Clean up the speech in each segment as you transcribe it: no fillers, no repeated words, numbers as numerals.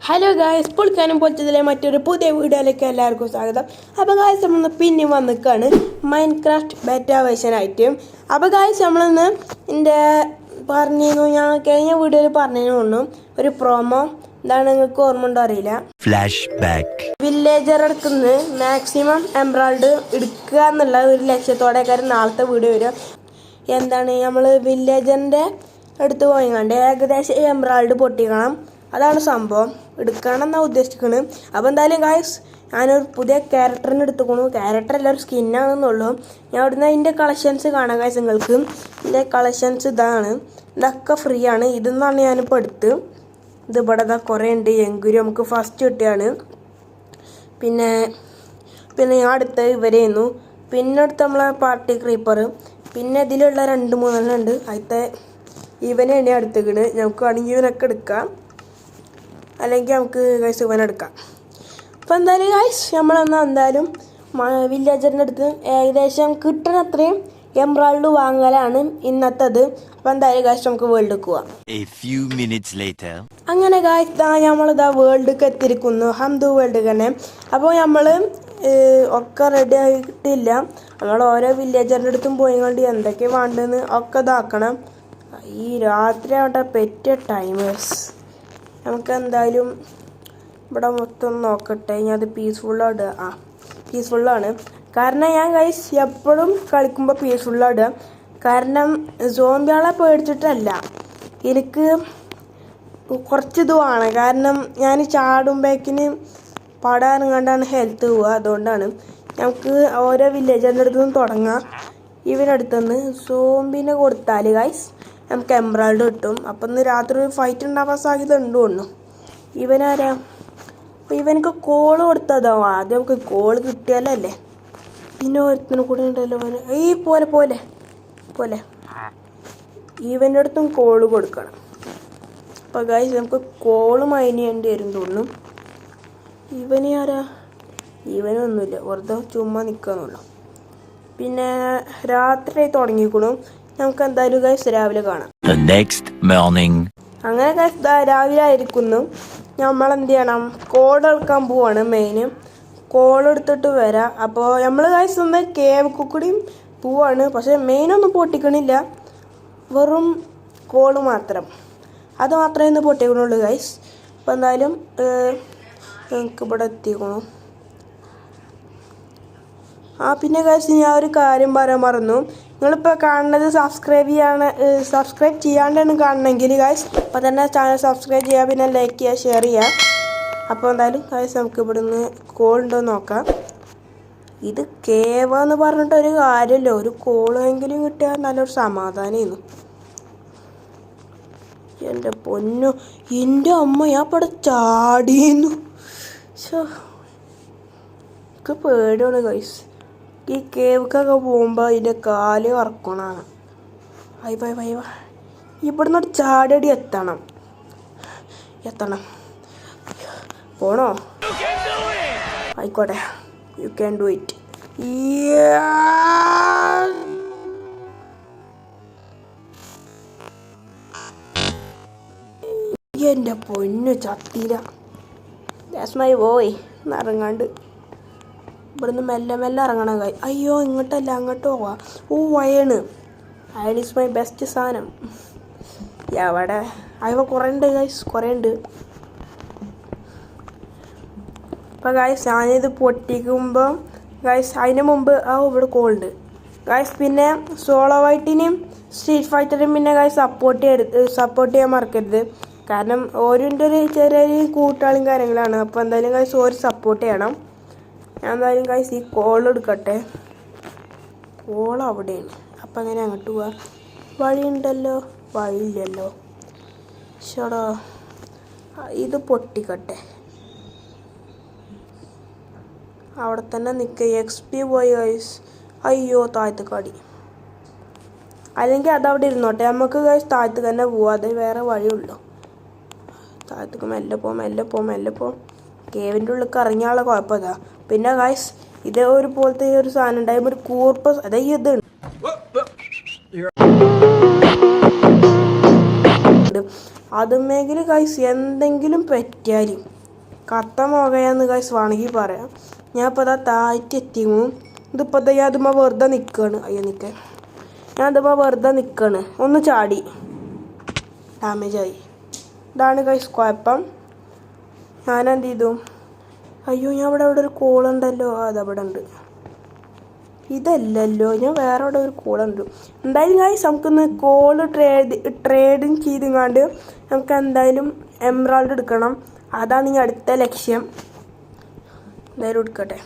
Hello guys, പൊളിക്കാനും പൊളിച്ചതിലെ മറ്റൊരു പുതിയ വീഡിയോയിലേക്ക് എല്ലാവർക്കും സ്വാഗതം. അപ്പോൾ ഗായ്സ് നമ്മളിന്ന് പിന്നെ വന്നിക്കാണ് മൈൻക്രാഫ്റ്റ് ബെറ്റ വേർഷനായിട്ട്. അപ്പോൾ ഗായ്സ് നമ്മളിന്ന് പറഞ്ഞിരുന്നു, ഞാൻ കഴിഞ്ഞ വീഡിയോയിൽ പറഞ്ഞു ഒരു പ്രോമോ എന്താണ് നിങ്ങൾക്ക് ഓർമ്മ ഉണ്ടോ അറിയില്ല. ഫ്ലാഷ് ബാക്ക് വില്ലേജർ എടുക്കുന്നത് മാക്സിമം എംബ്രാൾഡ് എടുക്കുക എന്നുള്ള ഒരു ലക്ഷ്യത്തോടെയൊക്കെ നാളത്തെ വീഡിയോ വരും. എന്താണ് നമ്മൾ വില്ലേജറിൻ്റെ അടുത്ത് പോയിങ്ങാണ്ട് ഏകദേശം എംബ്രാൾഡ് പൊട്ടിക്കണം, അതാണ് സംഭവം. എടുക്കണമെന്നാണ് ഉദ്ദേശിക്കുന്നത്. അപ്പോൾ എന്തായാലും ഗായ്സ് ഞാനൊരു പുതിയ ക്യാരക്ടറിന് എടുത്തുകൊണ്ടു. ക്യാരക്ടർ അല്ല, ഒരു സ്കിന്നാണെന്നുള്ളൂ. ഞാൻ അവിടുന്ന് അതിൻ്റെ കളക്ഷൻസ് കാണാം ഗായ്സ്. നിങ്ങൾക്ക് ഇതിൻ്റെ കളക്ഷൻസ് ഇതാണ്, ഇതൊക്കെ ഫ്രീ ആണ്. ഇതെന്നാണ് ഞാനിപ്പോൾ എടുത്ത്. ഇത് ഇവിടെ ഇതാ കുറേ ഉണ്ട്. എങ്കിലും നമുക്ക് ഫസ്റ്റ് കിട്ടിയാണ്. പിന്നെ ഞാൻ അടുത്ത് ഇവരായിരുന്നു. പിന്നെ അടുത്ത് നമ്മളെ പാർട്ടി ക്രീപ്പർ. പിന്നെ ഇതിലുള്ള 2-3 ഉണ്ട്. അതിലത്തെ ഇവനെയാണ് അടുത്തേക്കണ്. നമുക്ക് വേണമെങ്കിൽ ഇവനൊക്കെ എടുക്കാം, അല്ലെങ്കിൽ നമുക്ക് ഗൈസ് ഇവനെടുക്കാം. അപ്പോൾ എന്തായാലും ഗൈസ് നമ്മളെന്നാൽ എന്തായാലും വില്ലേജറിൻ്റെ അടുത്ത് ഏകദേശം കിട്ടണ അത്രയും എംബ്രാൾഡ് വാങ്ങലാണ് ഇന്നത്തത്. അപ്പോൾ എന്തായാലും ഗൈസ് നമുക്ക് വേൾഡിലേക്ക് പോവാം. അങ്ങനെ ഗൈസ് നമ്മളിതാ വേൾഡിലേക്ക് എത്തിയിരിക്കുന്നു, ഹംദു വേൾഡ് തന്നെ. അപ്പോൾ നമ്മൾ ഒക്കെ റെഡി ആയിട്ടില്ല. നമ്മൾ ഓരോ വില്ലേജറിൻ്റെ അടുത്തും പോയിക്കൊണ്ട് എന്തൊക്കെ വേണ്ടതെന്ന് ഒക്കെ ഇതാക്കണം. ഈ രാത്രി ആവട്ടെ പറ്റിയ ടൈമേഴ്സ്. നമുക്ക് എന്തായാലും ഇവിടെ മൊത്തം നോക്കട്ടെ. ഞാൻ അത് പീസ്ഫുള്ളാണ്. പീസ്ഫുള്ളാണ്. കാരണം ഞാൻ ഗൈസ് എപ്പോഴും കളിക്കുമ്പോൾ പീസ്ഫുള്ളാണ്. കാരണം സോംബികളെ പേടിച്ചിട്ടല്ല, എനിക്ക് കുറച്ചിതുമാണ്. കാരണം ഞാൻ ചാടുമ്പോഴേക്കിന് പടാറുകൊണ്ടാണ് ഹെൽത്ത് പോവുക. അതുകൊണ്ടാണ് നമുക്ക് ഓരോ വില്ലേജറിൻ്റെ അടുത്തു നിന്നും തുടങ്ങാം. ഇവനടുത്തുനിന്ന് സോംബിനെ കൊടുത്താൽ ഗൈസ് നമുക്ക് എംബ്രാൾഡ് കിട്ടും. അപ്പം ഇന്ന് രാത്രി ഒരു ഫൈറ്റ് ഉണ്ടാവാൻ സാധ്യത ഉണ്ടോന്നു. ഇവനാരാ? അപ്പം ഇവനക്ക് കോള് കൊടുത്തതാവും. ആദ്യം നമുക്ക് കോള് കിട്ടിയാലല്ലേ. പിന്നെ ഒരുത്തിനും കൂടെ ഉണ്ടല്ലോ ഈ പോലെ ഇവൻ്റെ അടുത്തും കോള് കൊടുക്കണം. അപ്പം ഗൈസ് നമുക്ക് കോള് മൈൻ ചെയ്യേണ്ടി വരും തോന്നുന്നു. ഇവന് ആരാ? ഇവനൊന്നുമില്ല, വെറുതെ ചുമ്മാ നിൽക്കാന്നുള്ളൂ. പിന്നെ രാത്രി തുടങ്ങിക്കണു. നമുക്ക് എന്തായാലും ഗൈസ് രാവിലെ കാണാം. അങ്ങനെ ഗൈസ് രാവിലെ ആയിരിക്കുന്നു. നമ്മളെന്ത് ചെയ്യണം, കോഡ് എടുക്കാൻ പോവാണ്. മെയിന് കോഡ് എടുത്തിട്ട് വരാം. അപ്പോൾ നമ്മൾ ഗൈസ് ഒന്ന് കേവ് കൂടിയും പോവാണ്. പക്ഷെ മെയിനൊന്നും പൊട്ടിക്കണില്ല, വെറും കോഡ് മാത്രം. അത് മാത്രമേ ഇന്ന് പൊട്ടിക്കണുള്ളൂ ഗൈസ്. അപ്പോൾ എന്തായാലും നമുക്ക് ഇവിടെ എത്തിക്കണു. പിന്നെ ഗൈസ് ഞാൻ ഒരു കാര്യം പറയാൻ മറന്നു. നിങ്ങളിപ്പോൾ കാണുന്നത് സബ്സ്ക്രൈബ് ചെയ്യാണ്ടാണ് കാണണമെങ്കിൽ ഗൈസ് അപ്പോൾ തന്നെ ചാനൽ സബ്സ്ക്രൈബ് ചെയ്യുക, പിന്നെ ലൈക്ക് ചെയ്യുക, ഷെയർ ചെയ്യുക. അപ്പോൾ എന്തായാലും ഗൈസ് നമുക്ക് ഇവിടെ നിന്ന് കോൾ ഉണ്ടോ നോക്കാം. ഇത് കേവെന്ന് പറഞ്ഞിട്ടൊരു കാര്യമല്ലോ, ഒരു കോളെങ്കിലും കിട്ടിയാൽ നല്ലൊരു സമാധാനമായിരുന്നു. എൻ്റെ പൊന്നു, എൻ്റെ അമ്മ, ഞാൻ ഇവിടെ ചാടിയിരുന്നു. എനിക്ക് പേടിയാണ് ഗൈസ്. ഈ കേവ്ക്കൊക്കെ പോകുമ്പോൾ അതിൻ്റെ കാല് കറക്കണാണ്. വൈവ ഇവിടുന്ന് ഒരു ചാടടി എത്തണം. പോണോ? ആയിക്കോട്ടെ, യു ക്യാൻ ഡു ഇറ്റ്. എൻ്റെ പൊന്നു ചത്തില. That's my boy. ഇറങ്ങാണ്ട് ഇവിടുന്ന് മെല്ലെ ഇറങ്ങണം കായ്. അയ്യോ, ഇങ്ങോട്ടല്ല, അങ്ങോട്ട് പോവാ. അയണ് ഈസ് മൈ ബെസ്റ്റ് സാധനം. എവിടെ അയവ കുറേ ഉണ്ട് ഗൈസ്, കുറേ ഉണ്ട്. അപ്പോൾ ഗൈസ് ഞാനിത് പൊട്ടിക്കുമ്പോൾ ഗൈസ് അതിന് മുമ്പ് ഇവിടെ കോളുണ്ട് ഗൈസ്. പിന്നെ സോളോ വൈറ്റിനെയും സ്ട്രീറ്റ് ഫൈറ്ററും പിന്നെ ഗൈസ് സപ്പോർട്ട് ചെയ്യാൻ മറക്കരുത്. കാരണം ഓരോൻ്റെ ഒരു ചെറിയ കൂട്ടാളും കാര്യങ്ങളാണ്. അപ്പോൾ എന്തായാലും ഗൈസ് ഓര് സപ്പോർട്ട് ചെയ്യണം. ഞാൻ എന്തായാലും ഗൈസ് ഈ കോൾ എടുക്കട്ടെ. കോൾ അവിടെയാണ്. അപ്പം അങ്ങനെ അങ്ങോട്ട് പോവാം. വഴിയുണ്ടല്ലോ, വഴിയില്ലല്ലോ. ചേടാ, ഇത് പൊട്ടിക്കട്ടെ. അവിടെ തന്നെ നിൽക്കുക. XP പോയി ഗൈസ്. അയ്യോ, താഴത്ത് കടി. അല്ലെങ്കിൽ അതവിടെ ഇരുന്നോട്ടെ. നമുക്ക് ഗൈസ് താഴത്ത് തന്നെ പോവാം, അത് വേറെ വഴിയുള്ളൂ. താഴത്തേക്ക് മെല്ലെ പോ. കേവിൻ്റെ ഉള്ളിൽ ഇറങ്ങിയാലുള്ള കുഴപ്പമില്ല. പിന്നെ ഗൈസ് ഇത് ഒരു പോലത്തെ ഒരു സാധനം ഉണ്ടാകുമ്പോൾ ഒരു കൂർപ്പ്, അതായത് ഇതുണ്ട്. അതുമെങ്കിൽ ഗൈസ് എന്തെങ്കിലും പറ്റിയാൽ കത്ത മുകയാന്ന് ഗൈസ് വേണമെങ്കിൽ പറയാം. ഞാൻ ഇപ്പോൾ അതാ താഴ്ത്തി എത്തിങ്ങു. ഇതിപ്പോൾ ഞാൻ അതുമ്പോൾ വെറുതെ നിൽക്കുകയാണ്. അയ്യോ നിൽക്കാൻ ഞാൻ അതുമ്പോൾ വെറുതെ നിൽക്കുകയാണ്. ഒന്ന് ചാടി ഡാമേജായി. ഇതാണ് ഗൈസ് കുഴപ്പം. ഞാനെന്ത് ചെയ്തു? അയ്യോ ഞാൻ ഇവിടെ ഒരു കോളുണ്ടല്ലോ. അതവിടെ ഉണ്ട്. ഇതല്ലല്ലോ, ഞാൻ വേറെ അവിടെ ഒരു കോളുണ്ട്. എന്തായാലും ഗൈസ് നമുക്കിന്ന് കോള് ട്രേഡിങ് ചെയ്തെങ്ങാണ്ട് നമുക്ക് എന്തായാലും എംറാൾഡ് എടുക്കണം. അതാണ് ഇനി അടുത്ത ലക്ഷ്യം. എന്തായാലും എടുക്കട്ടെ.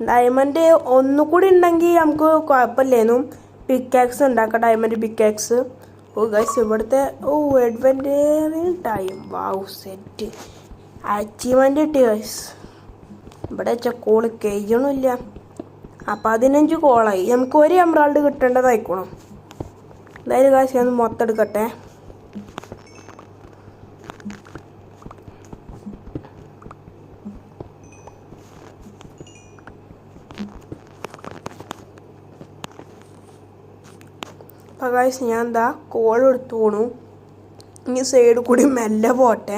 ഡയമണ്ട് ഒന്നുകൂടി ഉണ്ടെങ്കിൽ നമുക്ക് കുഴപ്പമില്ലേന്നു. പിക്കാക്സ് ഉണ്ടാക്കാം, ഡയമണ്ട് പിക്കാക്സ്. ഓ ഗൈസ് ഇവിടുത്തെ അഡ്വഞ്ചറിങ് ടൈം വാവ് സെറ്റ് അച്ചീവ്മെൻ്റ് കിട്ടി ഗൈസ്. ഇവിടെ വെച്ചാൽ കോള് കഴിയണമില്ല. 15 കോളായി. നമുക്ക് ഒരു എംറാൾഡ് കിട്ടേണ്ടതായിക്കോണം. എന്തായാലും ഗൈസ് ഞാൻ മൊത്തം എടുക്കട്ടെ. അപ്പോൾ ഗൈസ് ഞാൻ എന്താ കോൾ എടുത്തു പോണു. ഇനി സൈഡിൽ കൂടി മെല്ലെ പോട്ടെ.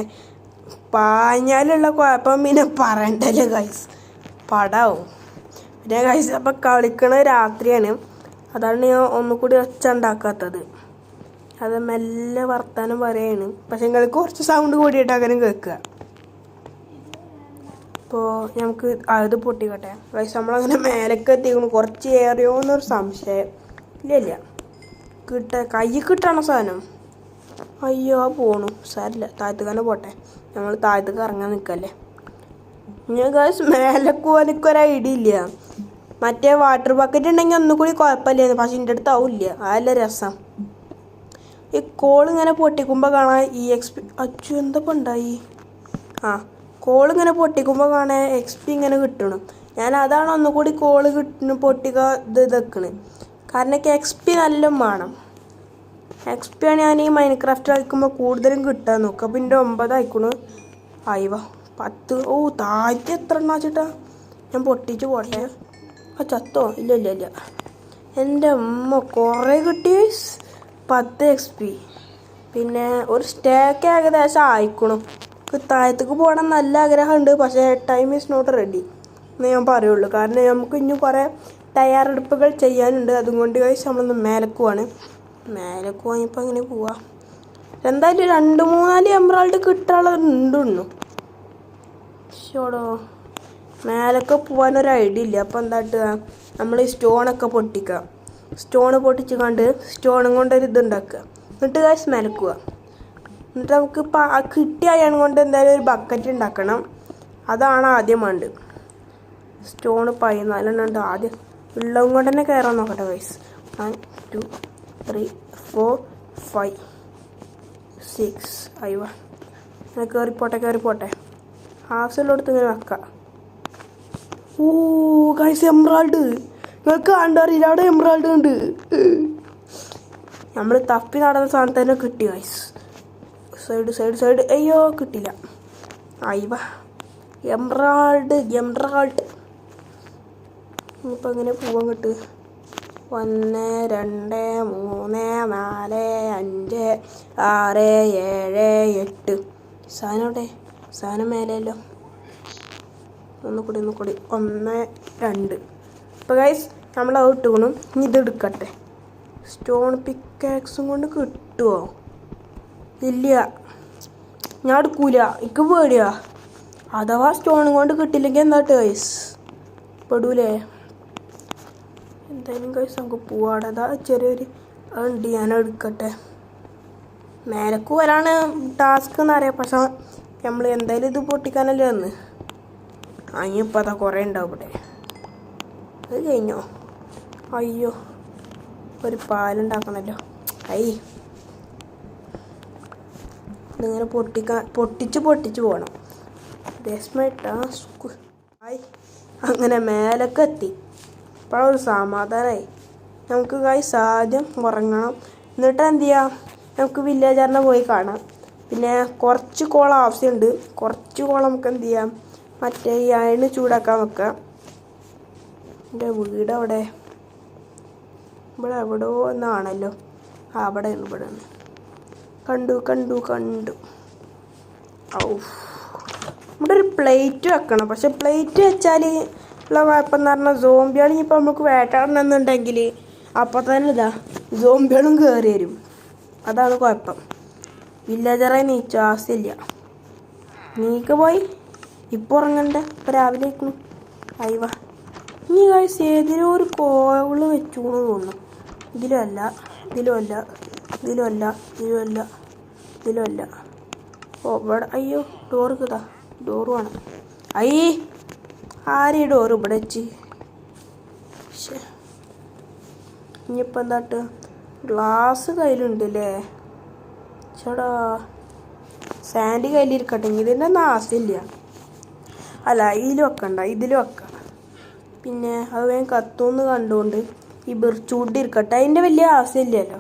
പാഞ്ഞാലുള്ള കുഴപ്പം പിന്നെ പറയണ്ടല്ലോ ഗൈസ്, പടാവും. പിന്നെ ഗൈസ് അപ്പം കളിക്കണ രാത്രിയാണ്. അതാണ് ഞാൻ ഒന്നുകൂടി ഒച്ച ഉണ്ടാക്കാത്തത്. അത് മെല്ലെ വർത്താനം പറയാണ്. പക്ഷെ നിങ്ങൾക്ക് കുറച്ച് സൗണ്ട് കൂടിയിട്ട് അങ്ങനെ കേൾക്കുക. അപ്പോൾ നമുക്ക് അത് പൊട്ടിക്കട്ടെ ഗൈസ്. നമ്മളങ്ങനെ മേലേക്ക് എത്തിക്കണം. കുറച്ച് ഏറിയോ എന്നൊരു സംശയം. ഇല്ല കൈ കിട്ടണ സാധനം. അയ്യോ പോണു. സാരില്ല, താഴത്തേക്ക് തന്നെ പോട്ടെ. നമ്മൾ താഴത്തേക്ക് ഇറങ്ങാൻ നിൽക്കല്ലേ. ഞാൻ ഗൈസ് മേലേക്ക് പോകാൻ എനിക്കൊരു ഐഡിയ ഇല്ല. മറ്റേ വാട്ടർ ബക്കറ്റ് ഉണ്ടെങ്കിൽ ഒന്നുകൂടി കുഴപ്പമില്ലായിരുന്നു. പക്ഷെ എൻ്റെ അടുത്ത് ആവില്ല. അതല്ല രസം. ഈ കോളിങ്ങനെ പൊട്ടിക്കുമ്പോൾ കാണാൻ EXP അച്ചു എന്തപ്പോൾ ഉണ്ടായി. കോളിങ്ങനെ പൊട്ടിക്കുമ്പോൾ കാണാൻ XP ഇങ്ങനെ കിട്ടണം. ഞാൻ അതാണ് ഒന്നുകൂടി കോള് പൊട്ടിക്കുക കാരണം എനിക്ക് XP നല്ല വേണം. XP ആണ് ഞാൻ ഈ മൈൻക്രാഫ്റ്റ് കളിക്കുമ്പോൾ കൂടുതലും കിട്ടാൻ നോക്കുക. അപ്പോൾ എൻ്റെ 9 ആയിക്കണു. ആയിവ 10. താഴ്ത്തി എത്ര എണ്ണ വെച്ചിട്ടാ ഞാൻ പൊട്ടിച്ച് പോട്ടെ. ചത്തോ? ഇല്ല. എൻ്റെ അമ്മ കുറേ കിട്ടി. 10 XP. പിന്നെ ഒരു സ്റ്റേക്ക് ഏകദേശം ആയിക്കണു. താഴത്തേക്ക് പോകണം നല്ല ആഗ്രഹമുണ്ട്. പക്ഷേ ടൈം ഈസ് നോട്ട് റെഡി എന്ന് ഞാൻ പറയുള്ളൂ. കാരണം നമുക്ക് ഇനി കുറേ തയ്യാറെടുപ്പുകൾ ചെയ്യാനുണ്ട്. അതുകൊണ്ട് കഴിച്ച് നമ്മളൊന്ന് മേലേക്ക് പോകാനിപ്പോൾ അങ്ങനെ പോവാം. എന്തായാലും 2-3 എംറാൾഡ് കിട്ടാനുള്ളതുണ്ടു. ഷോടോ മേലൊക്കെ പോകാനൊരു ഐഡിയ ഇല്ല. അപ്പോൾ എന്താ നമ്മൾ ഈ സ്റ്റോണൊക്കെ പൊട്ടിക്കുക. സ്റ്റോണ് പൊട്ടിച്ച് കണ്ട് സ്റ്റോണും കൊണ്ടൊരു ഇതുണ്ടാക്കുക. എന്നിട്ട് കഴിച്ച് മേലേക്ക് പോവുക. എന്നിട്ട് നമുക്ക് കിട്ടിയ അയൺ കൊണ്ട് എന്തായാലും ഒരു ബക്കറ്റ് ഉണ്ടാക്കണം. അതാണ് ആദ്യം വേണ്ടത്. സ്റ്റോണ് 14 ആദ്യം ഉള്ളതും കൊണ്ട് തന്നെ കയറാൻ നോക്കട്ടെ ഗൈസ്. 1 2 3 4 5 6 അയ്യോ അങ്ങനെ കയറിപ്പോട്ടെ. ഹാഫ്സിലോടത്ത് ഇങ്ങനെ വെക്കാം. ഗൈസ് എംറാൾഡ് നിങ്ങൾക്ക് കണ്ടറിയില്ല. അവിടെ എംറാൾഡ് ഉണ്ട്. നമ്മൾ തപ്പി നടന്ന സാധനത്ത് തന്നെ കിട്ടി ഗൈസ്. സൈഡ് അയ്യോ കിട്ടില്ല. അയ്യോ എംറാൾഡ് ഇപ്പം എങ്ങനെ പോവാൻ കിട്ടുക? 1 2 3 4 5 6 7 8 സാധനം സാധനം മേലെയല്ലോ. ഒന്നുകൂടി 1 2. ഇപ്പോൾ ഗൈസ് നമ്മൾ അത് ഇട്ടുകൊള്ളും. ഇനി ഇത് എടുക്കട്ടെ. സ്റ്റോൺ പിക്കാക്സും കൊണ്ട് കിട്ടുമോ? ഇല്ല, ഞാൻ എടുക്കൂല. എനിക്ക് പേടിയാ. അഥവാ സ്റ്റോണും കൊണ്ട് കിട്ടില്ലെങ്കിൽ എന്താട്ട് ഗൈസ് പെടൂലേ? എന്തായാലും ഗൈസ് നമുക്ക് പോവാടെ. അതാ ചെറിയൊരു ഉണ്ട്. ഞാൻ എടുക്കട്ടെ. മേലേക്ക് വരാണ് ടാസ്ക് എന്നറിയാം. പക്ഷെ നമ്മൾ എന്തായാലും ഇത് പൊട്ടിക്കാനല്ലേ വന്ന്. ഇനിയിപ്പോൾ അതാ കുറേ ഉണ്ടാവും ഇവിടെ. അത് കഴിഞ്ഞോ? അയ്യോ ഒരു പാലുണ്ടാക്കണമല്ലോ. ഇതിങ്ങനെ പൊട്ടിച്ച് പോകണം. ടാസ്ക് അങ്ങനെ മേലൊക്കെ എത്തി. ഇപ്പോഴൊരു സമാധാനമായി. നമുക്ക് ഗൈസ് ആദ്യം ഉറങ്ങണം. എന്നിട്ട് എന്ത് ചെയ്യാം, നമുക്ക് വില്ലേജറിനെ പോയി കാണാം. പിന്നെ കുറച്ച് കോൾ ആവശ്യമുണ്ട്. കുറച്ച് കോൾ നമുക്ക് എന്ത് ചെയ്യാം, മറ്റേ ഈ അയണ് ചൂടാക്കാൻ വെക്കാം. എൻ്റെ വീട് ഇവിടെ എവിടെയോ ഒന്നാണല്ലോ. ഇവിടെ ഇവിടെ കണ്ടു കണ്ടു കണ്ടു. ഔ, ഇവിടെ ഒരു പ്ലേറ്റ് വെക്കണം. പക്ഷെ പ്ലേറ്റ് വെച്ചാൽ ഉള്ള കുഴപ്പം എന്ന് പറഞ്ഞാൽ സോംബികൾ ഇപ്പോൾ നമുക്ക് വേട്ടാടണമെന്നുണ്ടെങ്കിൽ അപ്പോൾ തന്നെ ഇതാ സോംബികളും കയറി വരും. അതാണ് കുഴപ്പം. വില്ലേജറെ നീച്ചു ആവശ്യമില്ല. നീക്ക് പോയി ഇപ്പോൾ ഉറങ്ങണ്ട. ഇപ്പോൾ രാവിലെ ആയിക്കണു. അയവ ഇനി കഴിച്ച് ഏതിലും ഒരു കോള് വെച്ചു എന്ന് തോന്നുന്നു. ഇതിലും അല്ല, ഇതിലും അല്ല, ഇതിലും അല്ല, ഇതിലും അല്ല, ഇതിലും അല്ല. ഓ ഇവിടെ അയ്യോ ഡോറ് കിതാ, ഡോറ് വേണം. അയ്യേ ആരീ ഡോറ് ഇവിടെ വെച്ച്. ഇനിയിപ്പോൾ എന്താട്ട് ഗ്ലാസ് കയ്യിലുണ്ടല്ലേ. ചേടാ സാൻഡി കയ്യിലിരിക്കട്ടെ. ഇതിൻ്റെ ഒന്നും ആവശ്യമില്ല. അല്ല ഇതിൽ വെക്കണ്ട, ഇതിൽ വെക്കാം. പിന്നെ അത് വേഗം കത്തുമെന്ന് കണ്ടുകൊണ്ട് ഈ ബിർച്ചൂട്ടി ഇരിക്കട്ടെ. അതിൻ്റെ വലിയ ആവശ്യമില്ലല്ലോ.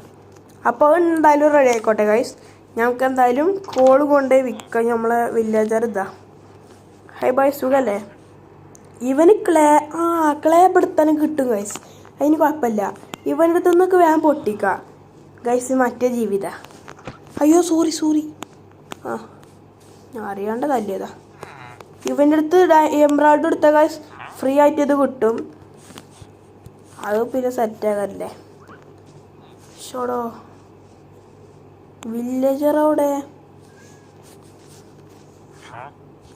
അപ്പോൾ എന്തായാലും റെഡി ആയിക്കോട്ടെ ഗൈസ്. ഞങ്ങൾക്ക് എന്തായാലും കോള് കൊണ്ടുപോയി വിൽക്കാം. നമ്മളെ വില്ലേജർ ഇതാ. ഹൈ ബൈ സുഖല്ലേ? ഇവന് ക്ലേ പെടുത്താനും കിട്ടും ഗൈസ്. അതിന് കുഴപ്പമില്ല. ഇവൻ്റെ അടുത്ത് നിന്നൊക്കെ വേഗം പൊട്ടിക്കാം ഗൈസ്. മറ്റേ ജീവിത അയ്യോ സോറി ഞാൻ അറിയാണ്ട് തല്ലിയതാ. ഇവൻ്റെ അടുത്ത് എംബ്രോയിഡറി എടുത്ത ഗൈസ് ഫ്രീ ആയിട്ട് ഇത് കിട്ടും. അത് പിന്നെ സെറ്റാകാറില്ലേ. ഷോടോ വില്ലേജറോടെ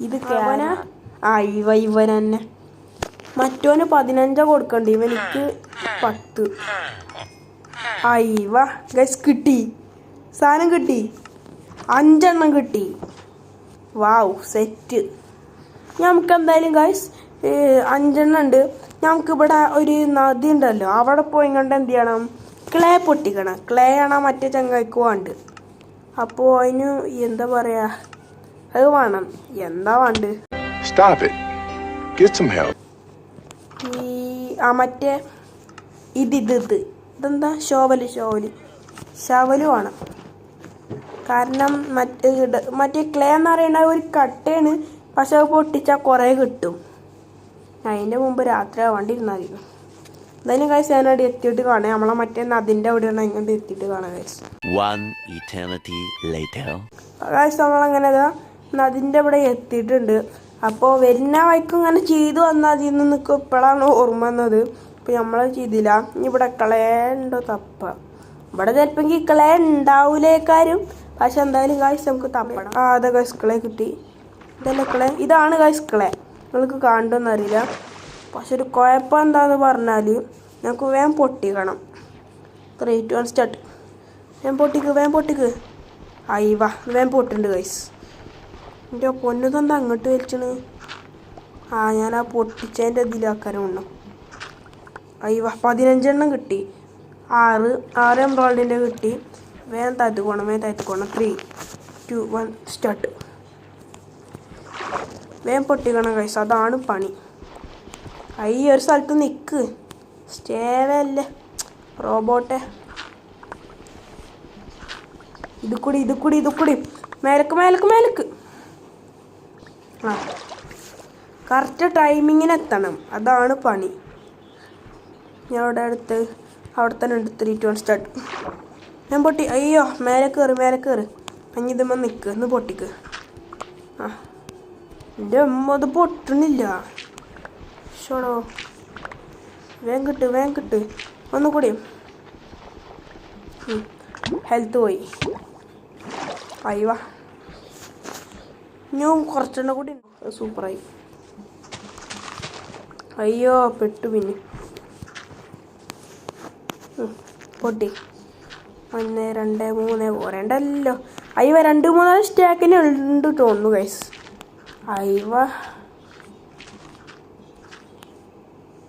ഇത് കേവനാ. ഇവൻ തന്നെ. മറ്റോന് 15 കൊടുക്കണ്ട. ഇവനിക്ക് 10. അയ്യവ ഗൈസ് കിട്ടി, സാധനം കിട്ടി. 5 എണ്ണം കിട്ടി. വാവ് സെറ്റ്. നമുക്ക് എന്തായാലും ഗൈസ് 5 എണ്ണം ഉണ്ട്. നമുക്കിവിടെ ഒരു നദി ഉണ്ടല്ലോ, അവിടെ പോയി കണ്ട് എന്ത് ചെയ്യണം, ക്ലേ പൊട്ടിക്കണം. ക്ലേ ആണ് മറ്റേ ചങ്ങായിക്ക് വേണ്ട. അപ്പോൾ അതിന് എന്താ പറയുക, അത് വേണം. എന്താ വേണ്ട ഈ മറ്റേ ഇതെന്താ ഷവല് വേണം. കാരണം മറ്റേ ക്ലേ എന്ന് പറയുന്ന ഒരു കട്ടയാണ്. പക്ഷെ അത് പൊട്ടിച്ചാൽ കുറേ കിട്ടും. അതിൻ്റെ മുമ്പ് രാത്രി ആവാണ്ടിരുന്നാൽ മതി. എന്തായാലും കാശ് ഞാനവിടെ എത്തിയിട്ട് കാണാം. നമ്മളെ മറ്റേ നദിൻ്റെ അവിടെയാണ് ഇങ്ങോട്ട് എത്തിയിട്ട് കാണാം കാശ്. കാശ് നമ്മളങ്ങനെ നദിൻ്റെ അവിടെ എത്തിയിട്ടുണ്ട്. അപ്പോൾ വരുന്ന വഴിക്കും ഇങ്ങനെ ചെയ്തു വന്നാൽ അതിൽ നിന്ന് നിൽക്കും. ഇപ്പോഴാണ് ഓർമ്മ വന്നത്. ഇപ്പോൾ നമ്മൾ ചെയ്തില്ല. ഇനി ഇവിടെ ക്ലേ ഉണ്ടോ തപ്പ. ഇവിടെ ചിലപ്പോൾ ക്ലേ ഉണ്ടാവില്ലേക്കാരും. പക്ഷെ എന്തായാലും കാശ് നമുക്ക് തപ്പണം. അതെ കാശ് ക്ലേ കിട്ടി. ഇതല്ലേ ക്ലേ, ഇതാണ് കാശ് ക്ലേ. നിങ്ങൾക്ക് കാണുമെന്നറിയില്ല. പക്ഷെ ഒരു കുഴപ്പം എന്താന്ന് പറഞ്ഞാൽ ഞങ്ങൾക്ക് വേഗം പൊട്ടിക്കണം. 3, 2, 1 സ്റ്റാർട്ട്. വേഗം പൊട്ടിക്ക്. അയ്യവ വേഗം പൊട്ടുണ്ട് ഗൈസ്. എൻ്റെ പൊന്നു തന്ത അങ്ങോട്ട് വലിച്ചണ്. ഞാൻ ആ പൊട്ടിച്ചതിൻ്റെ ഇതിലാക്കാനും ഉണ്ടോ. അയ്യവ 15 എണ്ണം കിട്ടി. 6 എംബ്രോയിഡിൻ്റെ കിട്ടി. വേഗം തയ്ത്തുకోണം. 3, 2, 1 സ്റ്റാർട്ട്. വേഗം പൊട്ടിക്കണം ഗൈസ്. അതാണ് പണി. ഒരു സ്ഥലത്ത് നിൽക്ക്. സ്റ്റേവല്ലേ റോബോട്ടെ. ഇത് കൂടി മേലക്ക്. കറക്റ്റ് ടൈമിങ്ങിന് എത്തണം. അതാണ് പണി. ഞാൻ അവിടെ തന്നെ ഉണ്ട്. 3, 2, 1 സ്റ്റാർട്ട്. ഞാൻ പൊട്ടി. അയ്യോ മേലെ കയറ്. അഞ്ഞിതുമ്മ നിൽക്ക്. ഒന്ന് പൊട്ടിക്ക്. എൻ്റെ അമ്മ അത് പൊട്ടണില്ല. ഷോടോ വേഗം കിട്ട്. ഒന്നുകൂടി. ഹെൽത്ത് പോയി. അയ്യോ ഞാൻ കുറച്ചെണ്ണം കൂടി. സൂപ്പറായി. അയ്യോ പെട്ടു. പിന്നെ പൊട്ടി. 1, 2, 3 പോരണ്ടല്ലോ. 2, 3 സ്റ്റാക്കിന് ഉണ്ട് തോന്നുന്നു ഗൈസ്.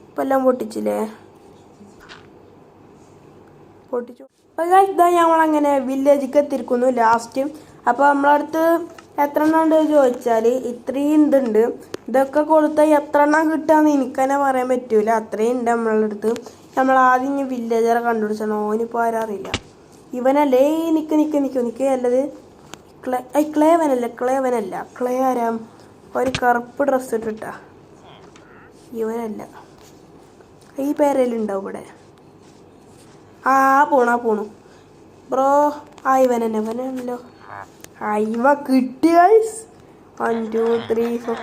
ഇപ്പം എല്ലാം പൊട്ടിച്ചില്ലേ. പൊട്ടിച്ചു. ഇതാ ഞങ്ങളങ്ങനെ വില്ലേജിക്ക് എത്തിയിരിക്കുന്നു ലാസ്റ്റ്. അപ്പോൾ നമ്മളടുത്ത് എത്ര എണ്ണം ഉണ്ട് ചോദിച്ചാൽ ഇത്രയും ഇതുണ്ട്. ഇതൊക്കെ കൊടുത്താൽ എത്ര എണ്ണം കിട്ടുകയെന്ന് എനിക്കെന്നെ പറയാൻ പറ്റൂല. അത്രയും ഉണ്ട് നമ്മളുടെ അടുത്ത്. നമ്മൾ ആദ്യം ഇനി വില്ലേജറെ കണ്ടുപിടിച്ചാൽ ഓനിപ്പോൾ ആരും അറിയില്ല. ഇവനല്ലേ നിക്ക് അല്ലത് ക്ലേവനല്ല. ക്ലേ ആരാം? ഒരു കറുപ്പ് ഡ്രസ്സ് ഇട്ടിട്ടാ. ഇവനല്ല. ഈ പേരയിലുണ്ടാവും ഇവിടെ. പോണു. ബ്രോ ഇവനല്ലോ ഇവ കിട്ടി ഗൈസ് 1 2 3 4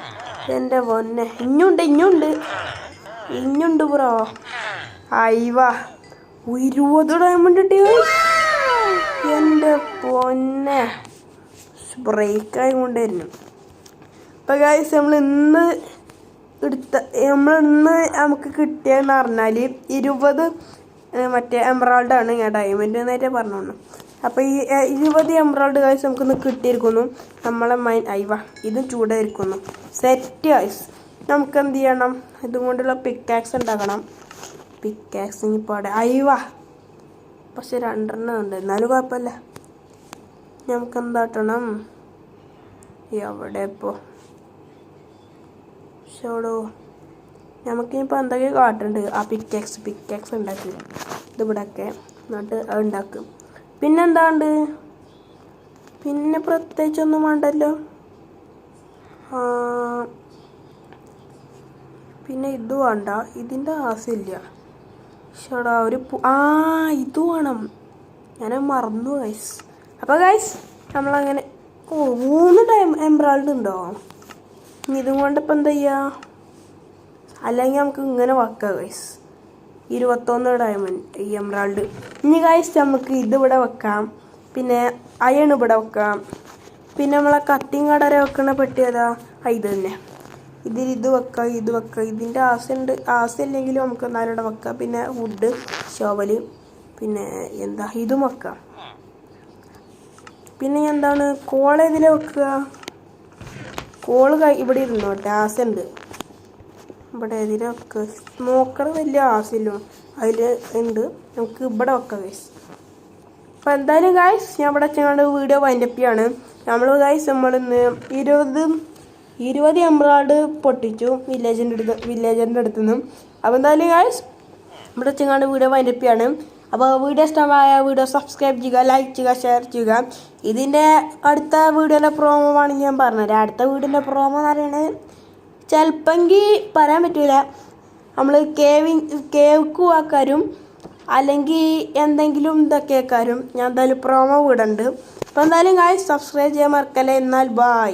എൻ്റെ പൊന്നെ ഇഞ്ഞുണ്ട് ബ്രോ ഇവ 20 ഡയമണ്ട് കിട്ടി എൻ്റെ പൊന്നെ ബ്രേക്കായി കൊണ്ടായിരുന്നു. അപ്പം ഗൈസ് നമുക്ക് കിട്ടിയെന്ന് പറഞ്ഞാൽ 20 മറ്റേ എംബ്രോയിഡാണ് ഞാൻ ഡയമണ്ട് എന്നായിട്ടേ പറഞ്ഞോളൂ. അപ്പോൾ ഈ 20 എംബ്രോയിഡ് ഗൈസ് നമുക്കൊന്ന് കിട്ടിയിരിക്കുന്നു. നമ്മളെ ഇതും ചൂടായിരിക്കുന്നു. Set guys. നമുക്ക് എന്ത് ചെയ്യണം? ഇതും കൊണ്ടുള്ള പിക്കാക്സ് ഉണ്ടാക്കണം. പിക്കാക്സ് ഇപ്പോൾ അവിടെ പക്ഷെ 2 ഉണ്ട്, എന്നാലും കുഴപ്പമില്ല. നമുക്ക് എന്താട്ടണം? എവിടെ ഇപ്പോൾ ഷോടോ നമുക്കിപ്പോൾ എന്തൊക്കെ കാട്ടുണ്ട്? ആ പിക്കാക്സ് ഉണ്ടാക്കി ഇതിവിടെയൊക്കെ എന്നിട്ട് അത് ഉണ്ടാക്കും. പിന്നെന്താണ്ട്? പിന്നെ പ്രത്യേകിച്ചൊന്നും വേണ്ടല്ലോ. പിന്നെ ഇത് വേണ്ട, ഇതിൻ്റെ ആവശ്യമില്ല. ഷോടാ ഇത് വേണം, ഞാൻ മറന്നു ഗൈസ്. അപ്പോൾ ഗൈസ് നമ്മളങ്ങനെ 3 എംബ്രോയിഡ് ഉണ്ടോ? ഇതും കൊണ്ട് ഇപ്പം എന്താ ചെയ്യുക? അല്ലെങ്കിൽ നമുക്ക് ഇങ്ങനെ വെക്കാം ഗൈസ്. 21 ഡയമണ്ട് ഈ എംബ്രോയിഡ്. ഇനി ഗൈസ് നമുക്ക് ഇതിവിടെ വെക്കാം. പിന്നെ അയൺ ഇവിടെ വെക്കാം. പിന്നെ നമ്മളെ കത്തിങ് കടര വെക്കണ പെട്ടിയതാ ഇത് തന്നെ. ഇത് വെക്കാം. ഇതിൻ്റെ ആവശ്യമില്ലെങ്കിലും നമുക്ക് എന്നാലും ഇവിടെ വെക്കാം. പിന്നെ വുഡ് ഷോവല് പിന്നെ ഇതും വെക്കാം. പിന്നെ എന്താണ് കോള ഇതിൽ വെക്കുക? കോള് ഇവിടെ ഇരുന്നോട്ടെ, ആശയുണ്ട് ഇവിടെ. ഇതിൽ വെക്കുക. സ്മോക്കർ വലിയ ആവശ്യമില്ല, അതിൽ ഉണ്ട്. നമുക്ക് ഇവിടെ വെക്കാം ഗൈസ്. അപ്പോൾ എന്തായാലും ഗൈസ് ഞാൻ ഇവിടെ വെച്ചാൽ വീഡിയോ വൈൻഡപ്പ് ചെയ്യാണ്. നമ്മളിന്ന് 20 എംബ്രോയിഡ് പൊട്ടിച്ചു വില്ലേജറിൻ്റെ അടുത്ത് നിന്നും. അപ്പോൾ എന്തായാലും ഗൈസ് ഇവിടെ വെച്ചാൽ വീഡിയോ വൈൻഡപ്പ് ചെയ്യാണ്. അപ്പോൾ വീഡിയോ ഇഷ്ടമായ വീഡിയോ സബ്സ്ക്രൈബ് ചെയ്യുക, ലൈക്ക് ചെയ്യുക, ഷെയർ ചെയ്യുക. ഇതിൻ്റെ അടുത്ത വീഡിയോയിലെ പ്രോമോ ആണെങ്കിൽ ഞാൻ പറഞ്ഞുതരാം. അടുത്ത വീഡിയോൻ്റെ പ്രോമോ എന്ന് പറയുന്നത് ചിലപ്പെങ്കിൽ പറയാൻ പറ്റില്ല. നമ്മൾ കേക്ക് ആക്കാരും അല്ലെങ്കിൽ എന്തെങ്കിലും ഇതൊക്കെ ആക്കാരും. ഞാൻ എന്തായാലും പ്രോമോ വിടുന്നുണ്ട്. അപ്പോൾ എന്തായാലും ഗൈസ് സബ്സ്ക്രൈബ് ചെയ്യാൻ മറക്കല്ലേ. എന്നാൽ ബൈ.